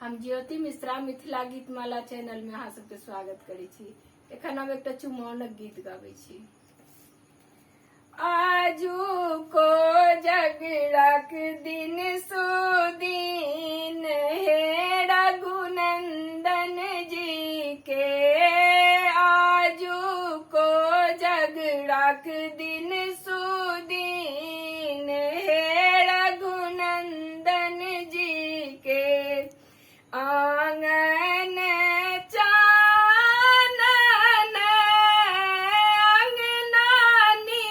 हम ज्योति मिश्रा मिथिला गीत माला चैनल में अहाँ सबके स्वागत करै छी। एखन हम एकटा चुमाओनक गीत गाबै छी। आजू को झगड़ाक दिन सुदीन हे रघुनंदन जी के। आजू को झगड़ाक दिन सुदीन हे रघुनंदन जी के। आंगन चानन अंगनानी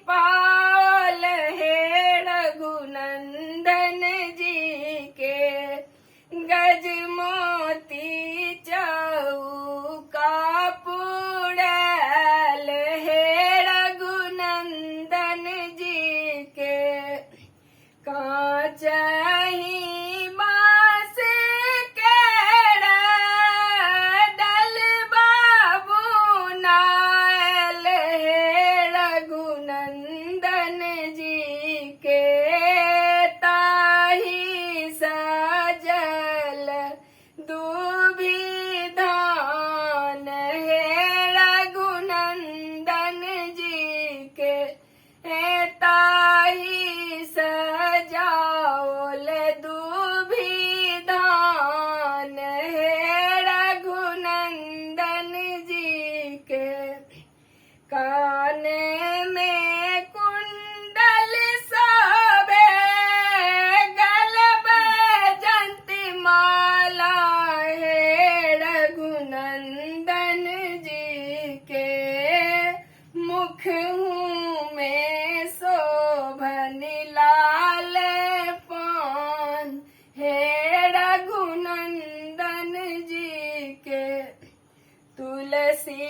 पाल हे रघुनंदन जी के। गज मोती चौका पुड़ैल हे रघुनंदन जी के। कांचही कान में कुंडल सोभे गल बैजंती माला हे रघुनंदन जी के। मुख में शोभन लाल पान हे रघुनंदन जी के। तुलसी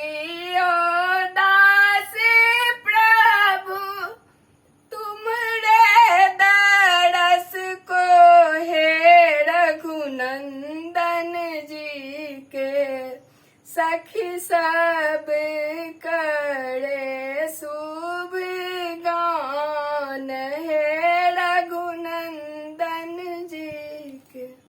नंदन जी के। सखी सब का